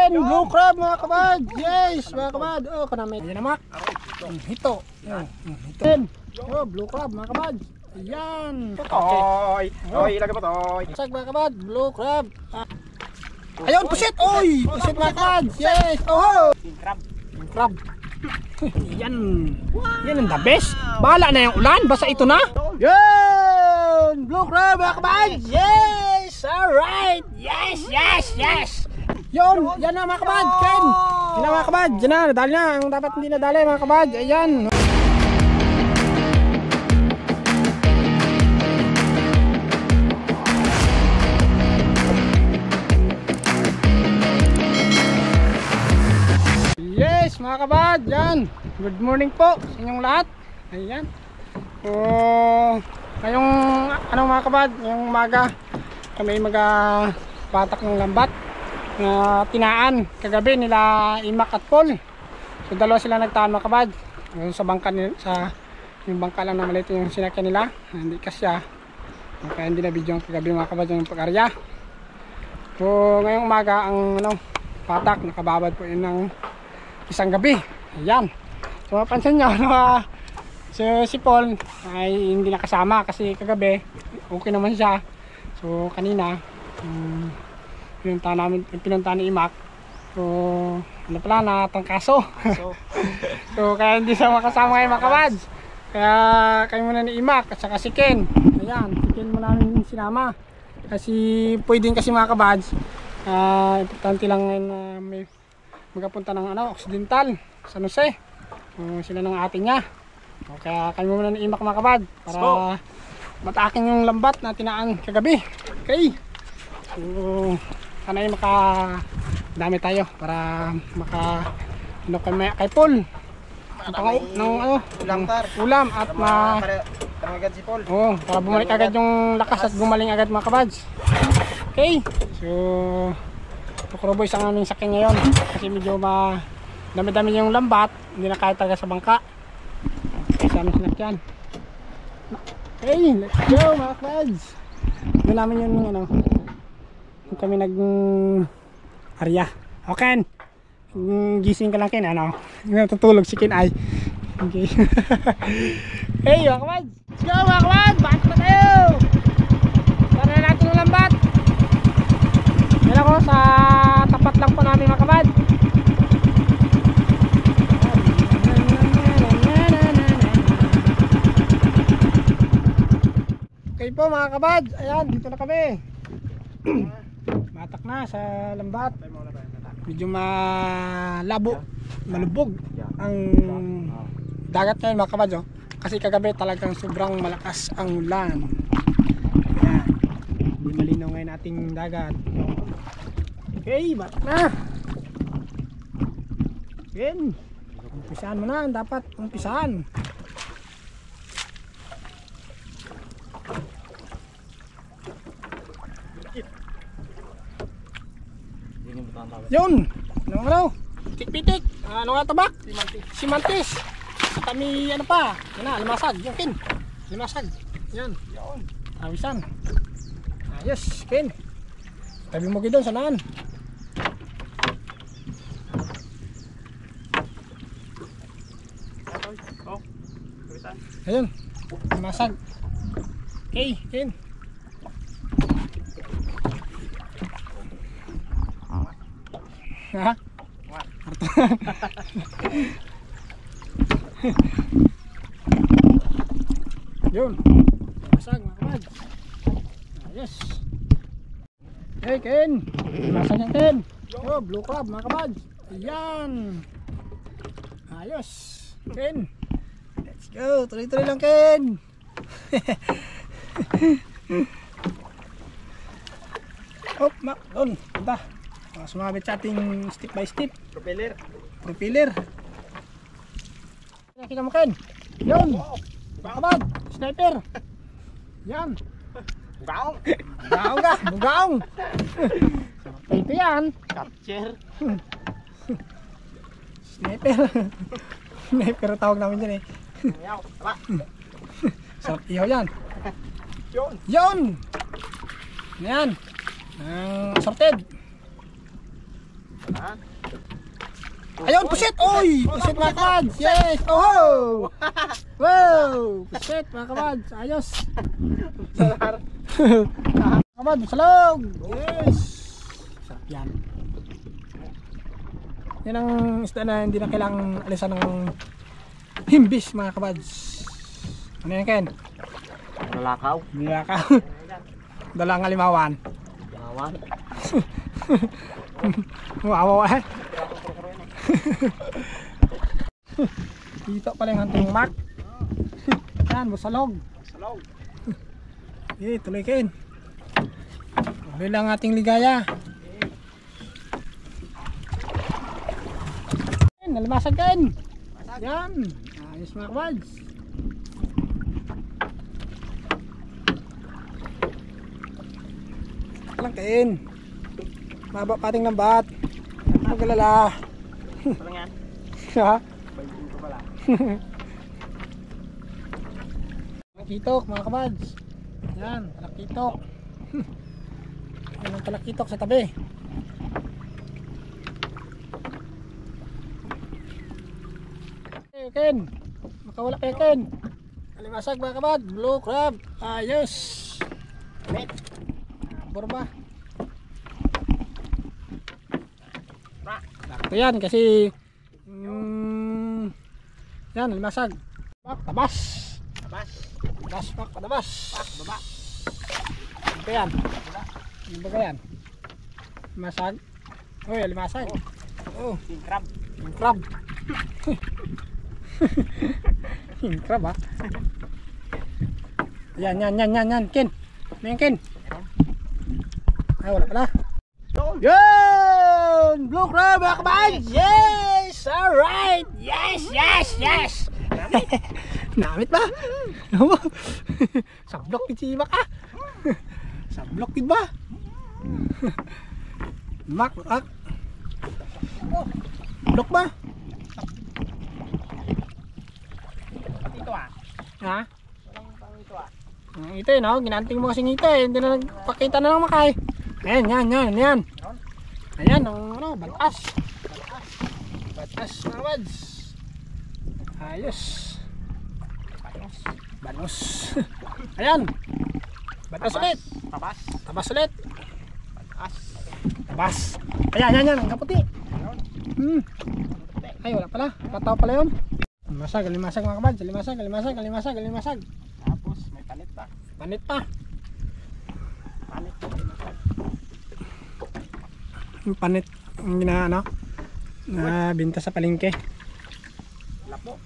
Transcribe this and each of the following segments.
Ken, blue crab mga kabad. Yes, mga kabad. Oh, kanamit. Ayan namak. Hito. Hito. Oh, blue crab mga kabad. Ayan. Toy. Toy, ilagay mo toy. Sag mga kabad, blue crab. Ayun, pusit. Oy, pusit mga kabad. Yes. Oh. King crab. King crab. Yan. Yan ang the best. Bahala na yung ulan. Basta ito na. Yan. Blue crab mga kabad. Yes. Alright. Yes, yes, yes. Yun. Yan na mga kabad. Ken. Yan na mga kabad. Yan na. Nadali na. Ang dapat hindi nadali mga kabad. Ayan. Yes mga kabad. Yan. Good morning po sa inyong lahat. Ayan. Ngayong ano mga kabad, ngayong umaga kami patak ng lambat na tinaan kagabi nila Imak at Paul. So dalawa sila nagtaan mga kabad. Sa bangka sa yung bangka lang na maliit yung sinakyan nila. Hindi kasya. Kaya hindi na video yung kagabi mga kabad yung pag-arya. So ngayong umaga ang patak nakababad po yun ng isang gabi. Ayan. So mapansin nyo si Paul ay hindi nakasama kasi kagabi okay naman siya. So kanina pinunta ni Imak. So ano pala natangkaso. So kaya hindi siya makasama ngayon mga kabads. Kaya kayo muna ni Imak at saka si Ken. Ayan, si Ken mo namin sinama. Kasi pwedeng kasi mga kabads. Importante lang ngayon na may magapunta ng Occidental, San Jose. Sila ng ate niya. Kaya kayo muna ni Imak mga kabad para matakin yung lambat na tinaan kagabi. Okay. So sana ay makadami tayo para kay Paul ulam at agad si Paul. Para bumalik agad yung lakas at gumaling agad mga kabads. Okay. So Kuroboy sa aming sakyan ngayon kasi medyo dami-dami yung lambat, hindi na kaya taga sa bangka. Sa aming sinakyan. Okay, let's go mga kabads. Doon namin yung yung kami arya. Okay. Gising ka lang Ken, natutulog si Ken ay. Okay. Hey mga kabads. Let's go mga kabads. Bakit na tayo? Para na natin yung lambat. Yan ako sa tapat lang po namin mga kabad. Okay po mga kabad. Ayan, dito na kami. Matak na sa lambat. Medyo malubog ang dagat ngayon mga kabad. Kasi kagabi talagang sobrang malakas ang ulan. Ayan. Hindi malinaw ngayon ating dagat. Okay, ba't na? Yan. Umpisahan mo na, dapat umpisahan. Yun. Pitik-pitik. Ano nga tabak? Simantis. Kami pa? Yan na, limasag. Yung Ken. Limasag. Yan. Awisan. Ayos, Ken. Tabi mo doon, sanaan. Ayun, masag. Okay, Ken. Ha? Yun, masag mga kamad. Ayos. Hey Ken, masag yan Ken. Oh, blue crab mga kamad. Ayan. Ayos, Ken. Let's go, tuloy-tuloy lang Ken. Hop, mak, doon, punta. Sumabit sa ating step by step. Propeller. Nakita mo Ken. Yun, kamad, sniper. Yan. Bugaong. Bugaong ka, bugaong. Ito yan. Capture. Sniper. Sniper tawag namin dyan eh. Sarap ihaw yan. Yun! Ayan. Sorted. Ha? Ayun, pusit! Oy! Pusit mga kabads! Yes! Oh! Wow! Pusit mga kabads! Ayos! Salar. Kabads, salog! Yes! Sarap yan. Yan ang isda na hindi na kailangang alisan ng himbis mga kabads. Ano yan, Ken? Nalakaw. Nilakaw. Dalang alimawan. Gawan. Wow, eh. Dito pala yung hunting mark. Yan, busalog. Salog. Okay, tuloy Ken. Tuloy lang ating ligaya. Ken, nalimasag Ken. Yan. Ayos mga kabads. Lang Ken. Maba pating lambat. Magalala. Parang yan. Ha? Bayin ko pala. Talakitok mga kabads. Yan, talakitok. Yan ang talakitok sa tabi. Okay, Ken. Makawala kayo Ken. Kalimasag mga kabad. Blue crab. Ayos. Wait. Borba. Sakto yan kasi yan, limasag. Tabas. Tabas. Tabas, tabas. Baba. Ano ba yan? Ano ba yan? Limasag. Uy, limasag. Oh, King crab. yung crab. Yung crab ah. Yan. Ken. May Ken. Ay, wala pala. Yun! Blue crab mga kabads! Yes! Alright! Yes! Namit ba? Sablok kit si Mak ah! Sablok kit ba? Mak! Blok ba? Ito ah. Ha? Walang pang ito ah. Ito yun oh, ginanting mo kasing ito eh. Hindi na nagpakita na lang Makay. Ayan. Ayan, ang batas. Batas mga kabads. Ayos. Banos. Ayan. Batas ulit. Tabas. Tabas ulit. As. Tabas. Ayan, ang kaputi. Ay, wala pala. Pataw pala yun. Limasag mga kabads. Limasag. Tapos may panit pa. Panit pa. Panit. Yung panit ang ginaano na binta sa palengke. Lapo.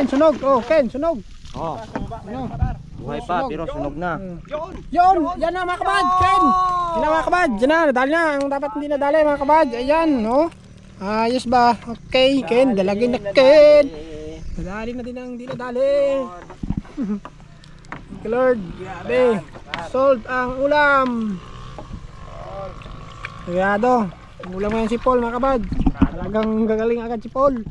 Sunog. Ken, sunog. Oh, Ano? buhay pa pero sunog na. Yun. Yan na mga kabad, Ken. Yan na mga kabad, yan na, nadali na. Ang dapat hindi nadali mga kabad, ayan, no? Ayos ba? Okay, Ken, dalagin na Ken. Nadali na din ang hindi nadali. Thank you Lord, grabe. Sold ang ulam. Sigurado, ang ulam ngayon si Paul mga kabad. Talagang gagaling agad si Paul.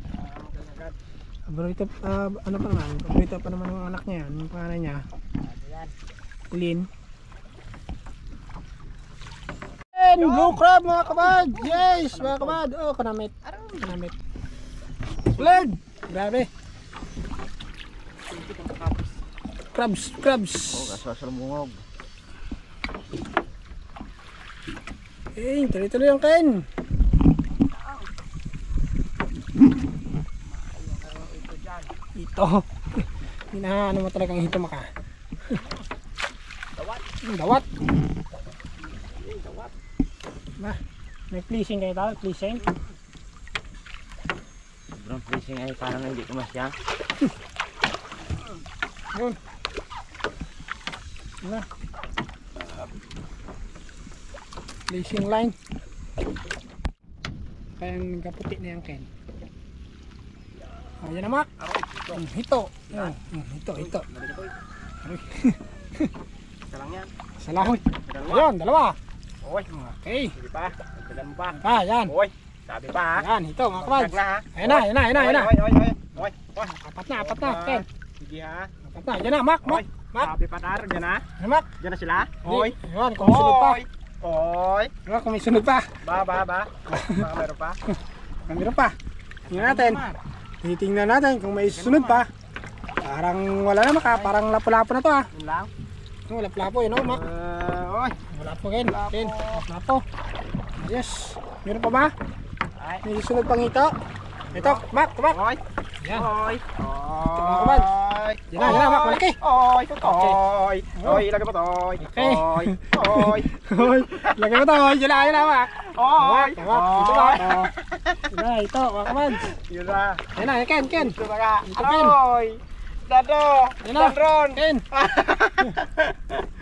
Paborito, ano pa naman, paborito pa naman ng anak niya yan, yung pangalan niya. Lin. And blue crab mga kabad. Yes mga kabad. Oh, kanamit. Lord. Grabe. Crabs. Oh, kasasalmungog. Tuloy ang Ken. Ito. Hinaano mo talagang hito maka. Dawat. Ba, may fleecing kayo tao, fleecing. Sobrang fishing ay parang hindi ko masya. Yun. Na. Fleecing line. Kaya nagkaputi na yan Ken. Ayan na Mak. Hito. Hito. Isa lang yan. Salahon. Ayan, dalawa. Oy. Okay. Sige pa. Tagal mo pa. Yan. Oy. Sabi pa ha. Yan, hito mga kabad. Tag na ha. Ayan na. Oy. Apat na, Ken. Sige ha. Apat na. Yan na, Mak. Sabi pa tar. Diyan na. Mak. Diyan na sila. Oy. Yan, kung sunod pa. Oy. Diba, kung may sunod pa. Ba. Baka meron pa. Meron pa. Tingnan natin. Titingnan natin kung may sunod pa. Parang wala na maka. Parang lapo-lapo na to ah. Yun lang. Oh, lapo-lapo yun oh, Mak. Oy. Lapo Ken. Ken. Lapo. Yes. Meron pa ba? Ay. May sunod pang ito. Ito, Mak. Oy. Yan. Oy. Ito mga kabads. Yan na, Mak. Malaki. Oy. Oy. Oy. Ilagay mo to. Oy. Okay. Oy. Oy. Hoy, lagay mo to. Yan na, Mak. Oy. Mak. Ito ba? Yan na, ito mga kabads. Yun na. Yan na, Ken. Ito na nga. Ito, Ken. Oy. Dado. Yan na. Danron. Ken.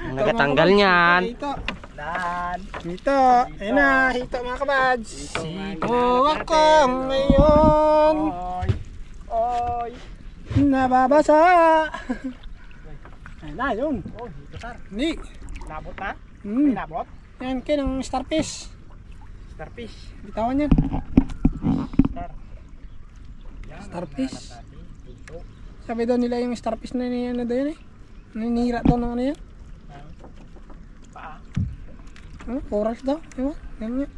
Ang nagatanggal niyan. Ito. Dan. Ito. Ayan na. Ito mga kabads. Siko ako ngayon. Oy. Oy. Nababasa. Ayan na, yun. Oh, ito sir. Hindi. Nabot na? May Hmm. nabot? Yan, Ken, ang starfish. Starfish. Bitawan yan. Star. Yan, Starfish. hanap natin. Ito. Sabi daw nila yung starfish na ano daw yun eh. Naninira daw ng ano yan. Paa. Corals daw. Diba? Yan nga.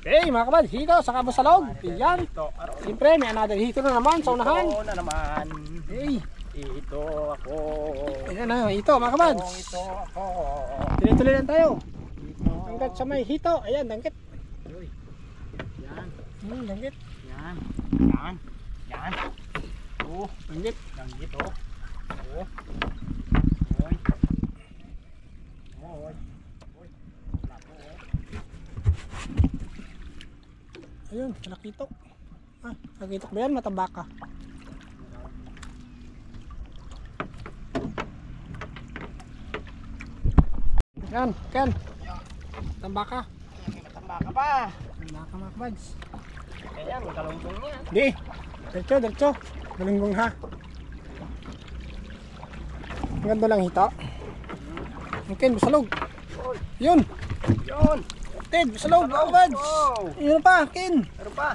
Okay, mga kabad, hito sa kabasalog. Yan. Ito. Aro. Siyempre, may another hito na naman sa unahan. Ito na naman. Okay. Ito ako. Ayan na, hito mga kabad. Ito ako. Tuloy-tuloy lang tayo. Ito. Hanggat sa may hito. Ayan, danggit. Uy. Yan. Danggit. Yan. Yan. Yan. Oh. Danggit. Langgit oh. Oh. Oy. Oy. Oy. Lapo oh. Ayun, nakitok. Ah, nakitok ba yan? Mataba ka. Yan, Ken. Tamba ka. Matamba ka pa. Tamba ka mga kabads. Ayan, kalungkong niya. Di. Diretso. Balunggong ha. Ang ganda lang hito. Ang Ken, busalog. Yun. Yun. Ted, busalog. Mga kabads. Wow. Yun pa, Ken. Meron pa.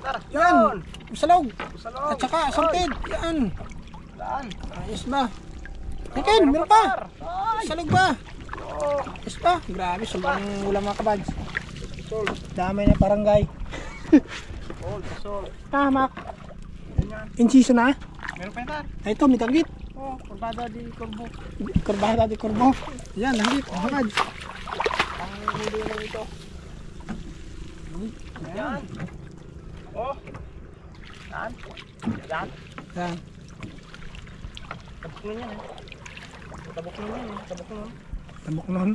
Tara. Yan. Yun. Busalog. Salong. At saka, assorted. Yan. Daan. Ayos ba? Hey, Ken, meron pa. Ay. Busalog ba? Oh. Ayos pa. Grabe, sobrang ulam mga kabads. Damay na barangay. Sol. Sol. Tamak. Ganyan. In season na. Meron pa yan tar. Ay, ito, may tanggit. Oh, kurbada di kurbo. Kurbada di kurbo. Yan, tanggit. Mga kabads. Ang huli lang ito. Yan. Oh. Yan. Yan. Yan. Tabok na yan eh. Tabok na yan eh. Tabok na. Tabok nun.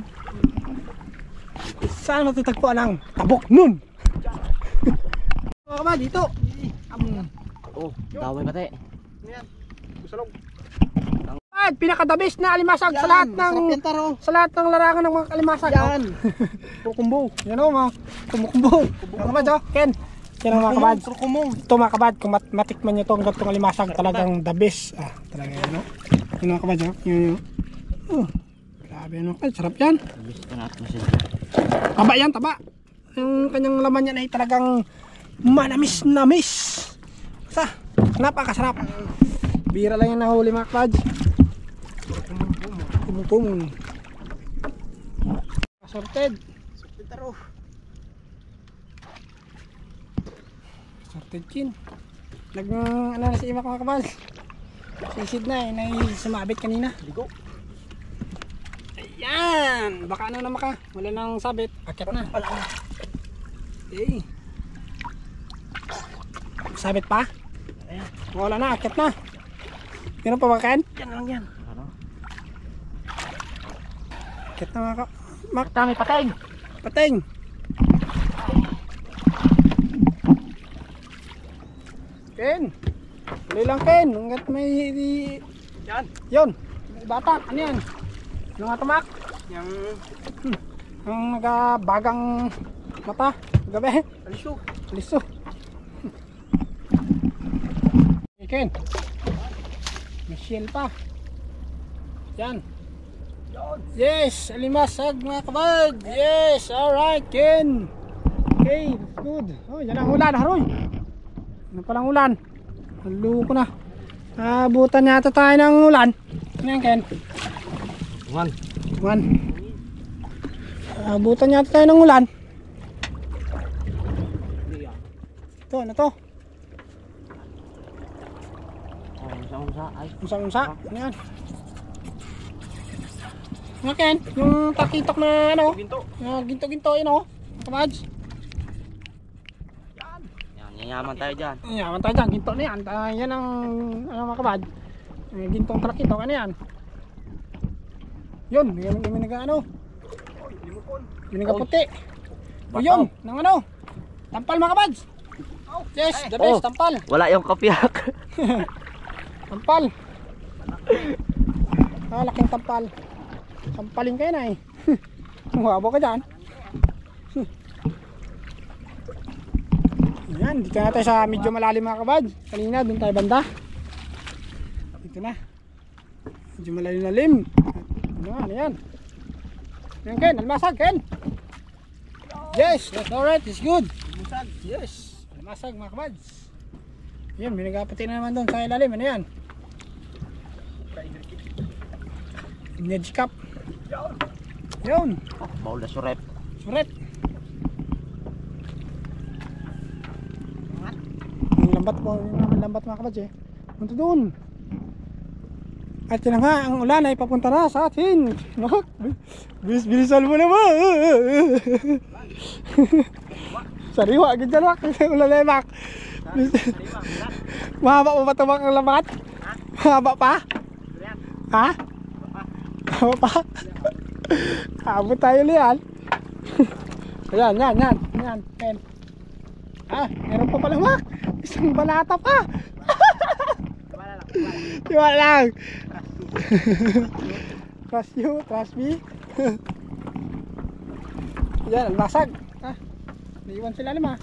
Saan matutagpuan ang tabok nun? Mga kabads, dito. Oh, daway pati. Yan. Busalog. At pinaka-the-best na alimasag sa lahat ng larangan ng mga alimasag. Yan. Kukumbo. Yan o mga kumukumbo. Mga kabads, oh. Ken. Yan ang mga kabads. Ito mga kabads, kung matikman nyo itong gantong alimasag, talagang the best. Ah, talaga yan o. Yan mga kabads, oh. Yun. Grabe yan o. Sarap yan. Gusto natin siya. Taba yan, taba. Yung kanyang laman yan ay talagang manamis-namis. Basta, napakasarap. Bira lang yung nahuli mga kabads. Pumupum. Assorted. Taro. Assorted kin. Ano na si Ima mga kabads. Sisid na eh, sumabit kanina. Ligo. Ayan! Baka ano na maka, wala nang sabit. Akit na. Eh. Sabit pa? Ayan. Wala na, akit na. Meron pa ba Ken? Yan lang yan. Ano? Akit na mga Dami patay. pating. Ken! Tuloy lang Ken, hanggat may Yan. yun, may bata, ano yan? Ano nga tamak? Yang Ang nagabagang mata, gabi. alisyo. Liso. Ken. Michelle pa. Yan. Yan. Yes, alimasag mga kabad. Yes, alright Ken. Okay, that's good. Oh, yan ang ulan, haroy. Ano palang ulan? Naluko na. Abutan yata tayo ng ulan. Ano yan, Ken? Ulan. Abutan yata tayo ng ulan. Ito, ano to? Unsa-unsa ay. Unsa-unsa? Ano yan? Ano, Ken? Yung takitok na ano? Ginto-ginto yun, oh. Kabads. Yan, yayaman tayo dyan. Yaman tayo dyan, ginto na yan. Yan ang ano, mga kabad. Gintong takitok, ano yan? Yun, yung ano? Yung puti. O yun, ng ano? Tampal, mga kabads. Yes, the best, tampal. Wala yung kapiyak. Tampal. Laking tampal. Tampalin kayo na eh. Huwabo ka dyan. Yan, dito na tayo sa medyo malalim, mga kabad. Kanina, doon tayo banda. Dito na. Medyo malalim. Ano yan? Yan, Ken, almasag, Ken. Yes, that's alright, it's good. Almasag, yes. Almasag, mga kabad. Yan, may nagapati na naman doon sa ilalim. Ano yan? Energy cup. Yun. Baul na surep. Suret. Yung lambat mga kabadz eh. Punta doon. At yun na nga, ang ulan ay papunta na sa atin. Bilis-bilisan mo naman. Sariwa, ganyan wak. Ulan na mak. Mahaba mo ba ito ang lambat? Mahaba pa? Ha? Mahaba pa? Abot tayo liyan. Yan. Ken. Meron pa pala mak. Isang balata pa. Tiwala lang. Trust you, trust me. Yan, almasag. Naiwan sila lima.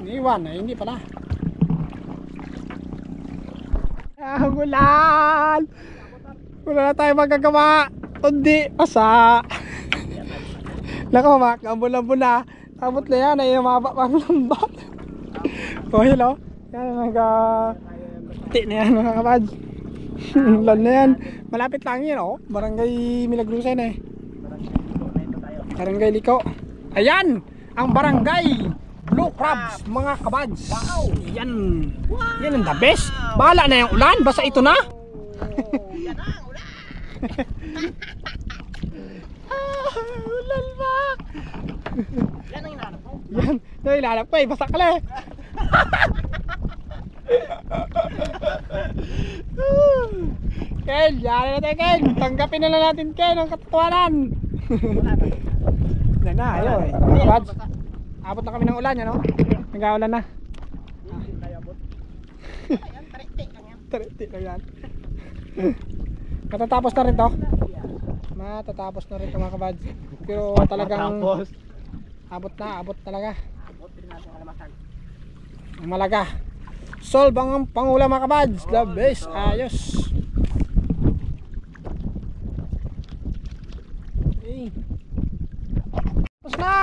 Naiwan, hindi pala. Ulan. Wala na tayo magagawa. Kundi pasa. Nakamak, ambon-ambon na. Abot na yan, ay mababa pang lambat. Oh, hello. Yan, nagka-ti na yan, mga kabads. Ulan na yan. Malapit lang yan, oh. Barangay Milagrusan eh. Barangay Liko. Ayan, ang barangay Blue Crabs, mga kabads. Yan. Yan ang the best. Bahala na yung ulan, basta ito na. Yan ang ulan. Ulan ba? Yan ang hinahanap ko. Yan, ilalap ko eh, basta ka lang. Ken, yan na natin, Ken. Tanggapin na lang natin, Ken, ang katotohanan. Yan na, ayaw eh. Kabads, abot na kami ng ulan, yan o. Nag-aulan na. Hindi tayo abot. Ayan, taritik lang yan. Taritik lang yan. Matatapos na rin to. Matatapos na rin to, mga kabads. Pero talagang abot talaga. Abot din natin alamasag. Ang malaga. Solve ang pangulam, mga kabads. The best. Ayos. Okay. Tapos na.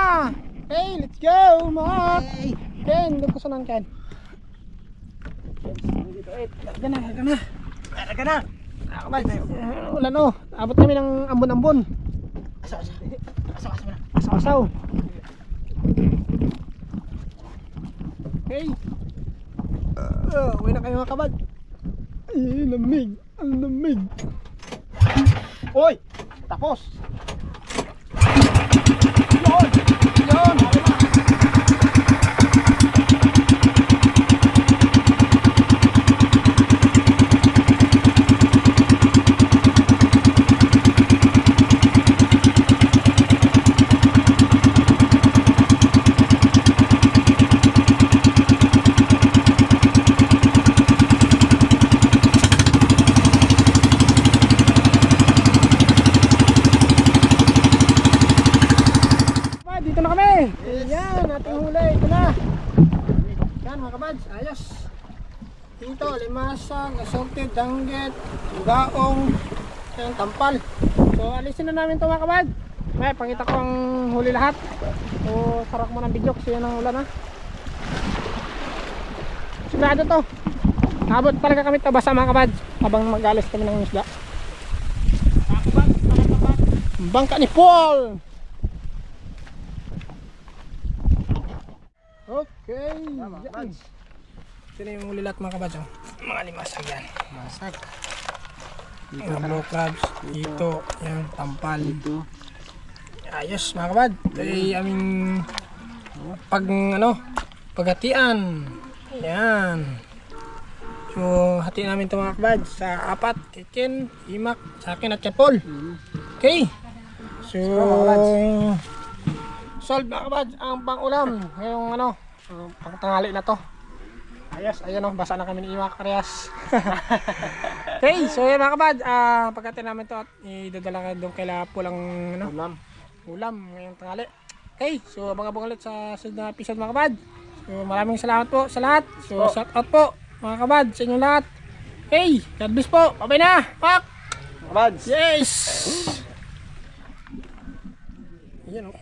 Hey, let's go, Mark. Ken, doon ko saan, Ken? Larga na. Larga na. Ulan o. Abot kami ng ambon-ambon. Asaw-asaw. Okay. Uwi na kayo, mga kabad. Ay, lamig. Ang lamig. Oy! Tapos. Yun. Dito na kami. Ayan, ating huli. Ito na. Yan, mga kabads. Ayos. Dito, limasag, assorted, danggit, gaong, ayan, tampal. So, alisin na namin ito, mga kabads. May, pangita ko ang huli lahat. So, sarak mo ng video kasi yan ang ulan, ha. sigurado to. Abot talaga kami tabasa mga kabads habang mag-alis kami ng isda. Bangka ni Paul. Okay. Yan. Sino yung ulilat mga kabads? Oh? Mga limasag yan. Masag. Mga blue crabs. Dito. Yan. Tampal. Ayos mga kabad. Ito ay aming paghatian. Yan. So hatiin namin ito mga kabad sa apat. Kay Ken, Imak, sa akin at kay Paul. Okay. So solve mga kabad ang pang-ulam. Ngayong pang-tanghali na to. Ayos, ayun o, basa na kami ni Imak Arias. Okay, so yan mga kabad, pagkatin namin to at idadala ka doon kay Lapo lang ulam ngayong tanghali. Okay, so abang-abang ulit sa sunod na episode mga kabad. So maraming salamat po sa lahat. So shout out po mga kabad sa inyong lahat. Okay, God bless po. Bye-bye na. Pak! Kabads! Yes! Yan o.